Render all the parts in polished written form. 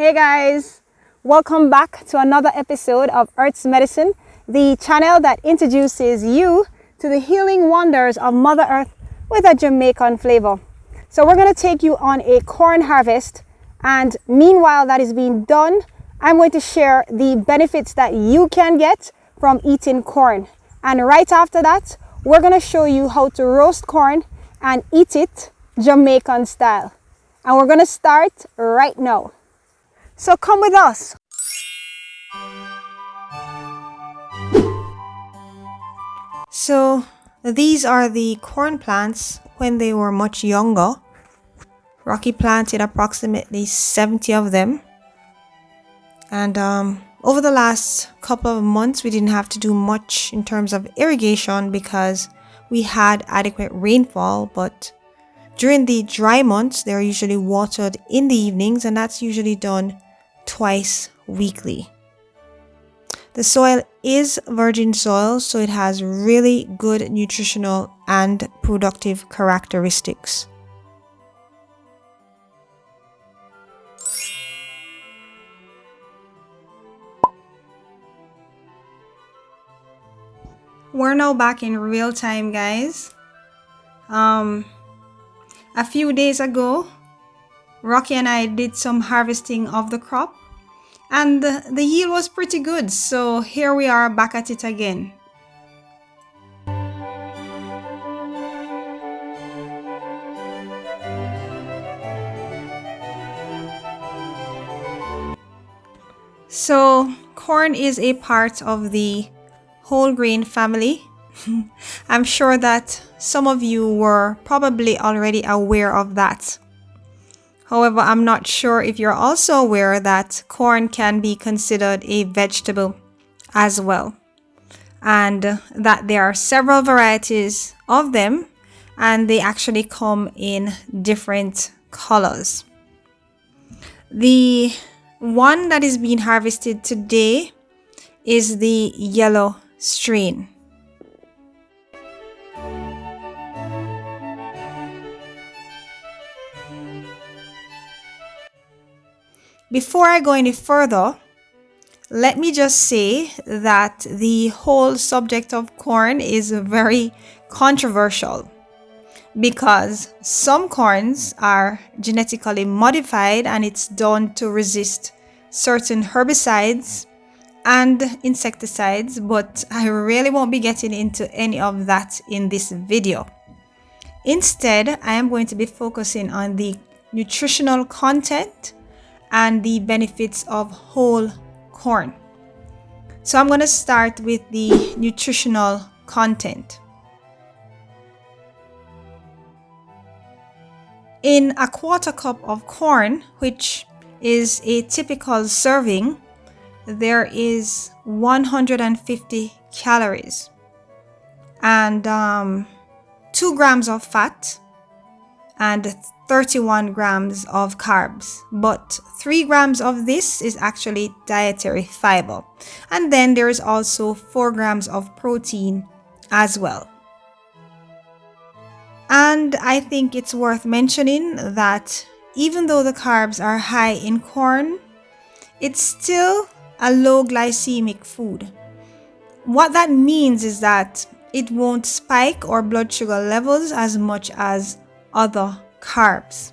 Hey guys, welcome back to another episode of Earth's Medicine, the channel that introduces you to the healing wonders of Mother Earth with a Jamaican flavor. So we're going to take you on a corn harvest, and meanwhile that is being done, I'm going to share the benefits that you can get from eating corn. And right after that, we're going to show you how to roast corn and eat it Jamaican style. And we're going to start right now. So come with us. So these are the corn plants when they were much younger. Rocky planted approximately 70 of them. And over the last couple of months, we didn't have to do much in terms of irrigation because we had adequate rainfall. But during the dry months, they're usually watered in the evenings, and that's usually done twice weekly. The soil is virgin soil, so it has really good nutritional and productive characteristics. We're now back in real time, guys. A few days ago, Rocky and I did some harvesting of the crop, and the yield was pretty good. So here we are back at it again. So corn is a part of the whole grain family. I'm sure that some of you were probably already aware of that. However, I'm not sure if you're also aware that corn can be considered a vegetable as well, and that there are several varieties of them, and they actually come in different colors. The one that is being harvested today is the yellow strain. Before I go any further, let me just say that the whole subject of corn is very controversial because some corns are genetically modified and it's done to resist certain herbicides and insecticides, but I really won't be getting into any of that in this video. Instead, I am going to be focusing on the nutritional content and the benefits of whole corn. So I'm going to start with the nutritional content. In a quarter cup of corn, which is a typical serving, there is 150 calories and 2 grams of fat and 31 grams of carbs, but 3 grams of this is actually dietary fiber. And then there is also 4 grams of protein as well. And I think it's worth mentioning that even though the carbs are high in corn, it's still a low glycemic food. What that means is that it won't spike our blood sugar levels as much as other carbs.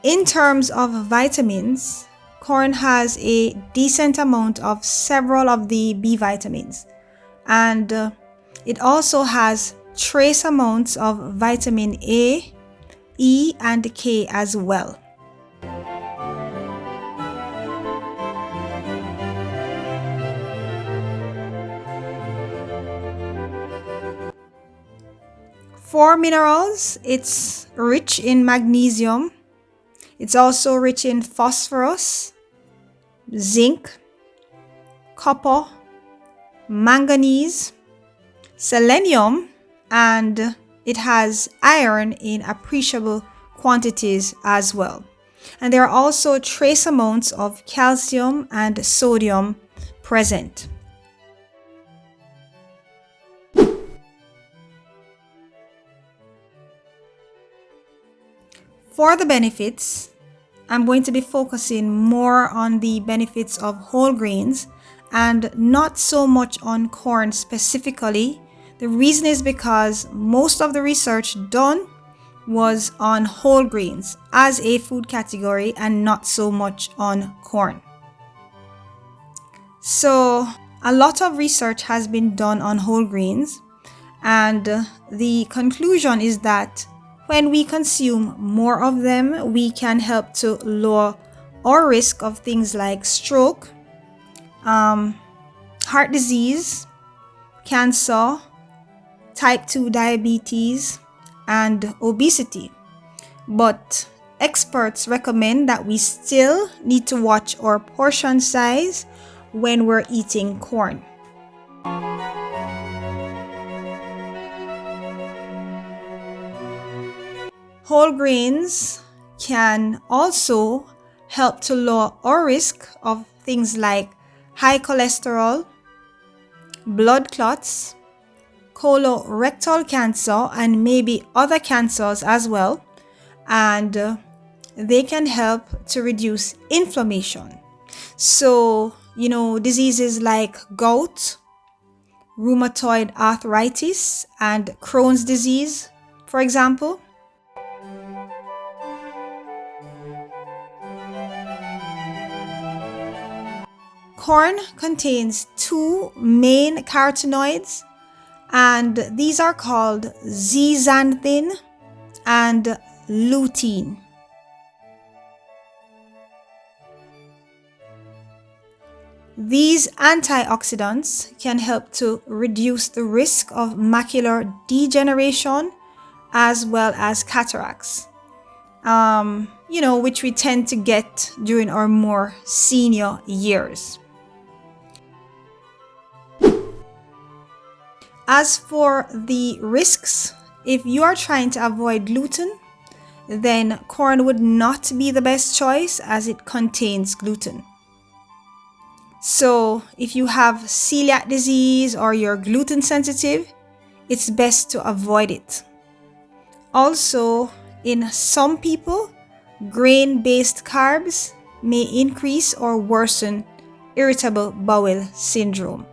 In terms of vitamins, corn has a decent amount of several of the B vitamins, and it also has trace amounts of vitamin A, E, and K as well. For minerals, it's rich in magnesium. It's also rich in phosphorus, zinc, copper, manganese, selenium, and it has iron in appreciable quantities as well. And there are also trace amounts of calcium and sodium present. For the benefits, I'm going to be focusing more on the benefits of whole grains and not so much on corn specifically. The reason is because most of the research done was on whole grains as a food category and not so much on corn. So, a lot of research has been done on whole grains, and the conclusion is that when we consume more of them, we can help to lower our risk of things like stroke, heart disease, cancer, type 2 diabetes, and obesity. But experts recommend that we still need to watch our portion size when we're eating corn. Whole grains can also help to lower our risk of things like high cholesterol, blood clots, colorectal cancer, and maybe other cancers as well. And they can help to reduce inflammation. So, diseases like gout, rheumatoid arthritis, and Crohn's disease, for example. Corn contains two main carotenoids, and these are called zeaxanthin and lutein. These antioxidants can help to reduce the risk of macular degeneration as well as cataracts, which we tend to get during our more senior years. As for the risks, if you are trying to avoid gluten, then corn would not be the best choice as it contains gluten. So if you have celiac disease or you're gluten sensitive, it's best to avoid it. Also, in some people, grain-based carbs may increase or worsen irritable bowel syndrome.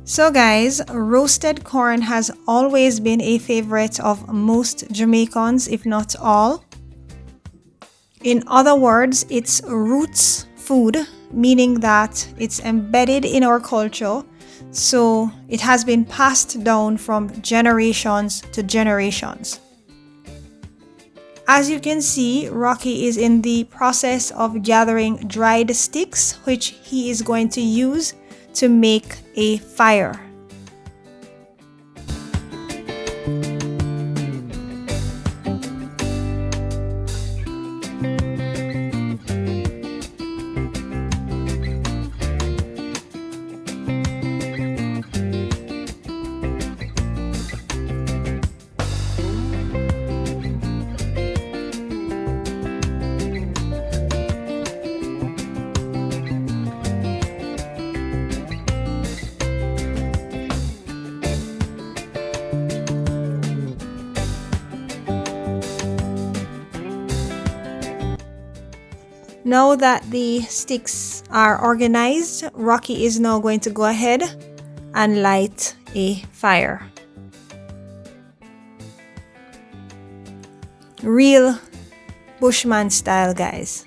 So guys, roasted corn has always been a favorite of most Jamaicans, if not all. In other words, it's roots food, meaning that it's embedded in our culture, so it has been passed down from generations to generations. As you can see, Rocky is in the process of gathering dried sticks, which he is going to use to make a fire. Now that the sticks are organized, Rocky is now going to go ahead and light a fire. Real Bushman style, guys.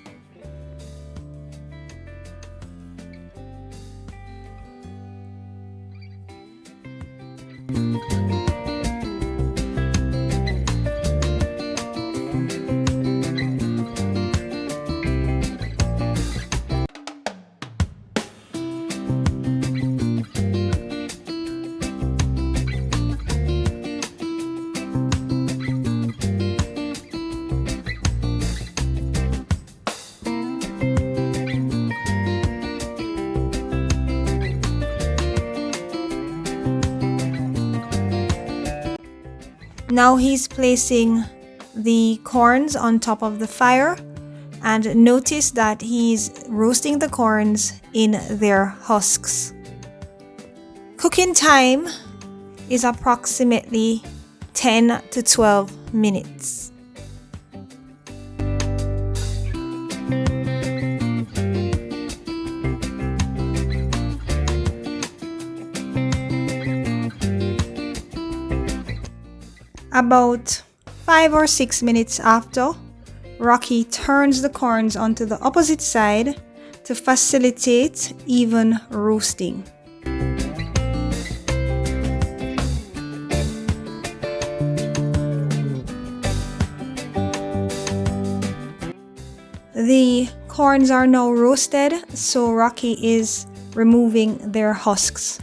Now he's placing the corns on top of the fire, and notice that he's roasting the corns in their husks. Cooking time is approximately 10 to 12 minutes. About 5 or 6 minutes after, Rocky turns the corns onto the opposite side to facilitate even roasting. The corns are now roasted, so Rocky is removing their husks.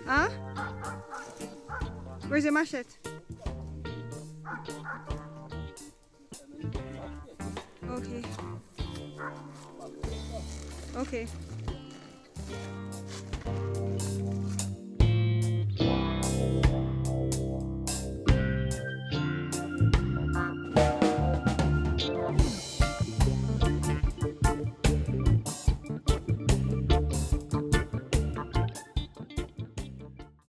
Huh? Where's your machete? Okay. Okay.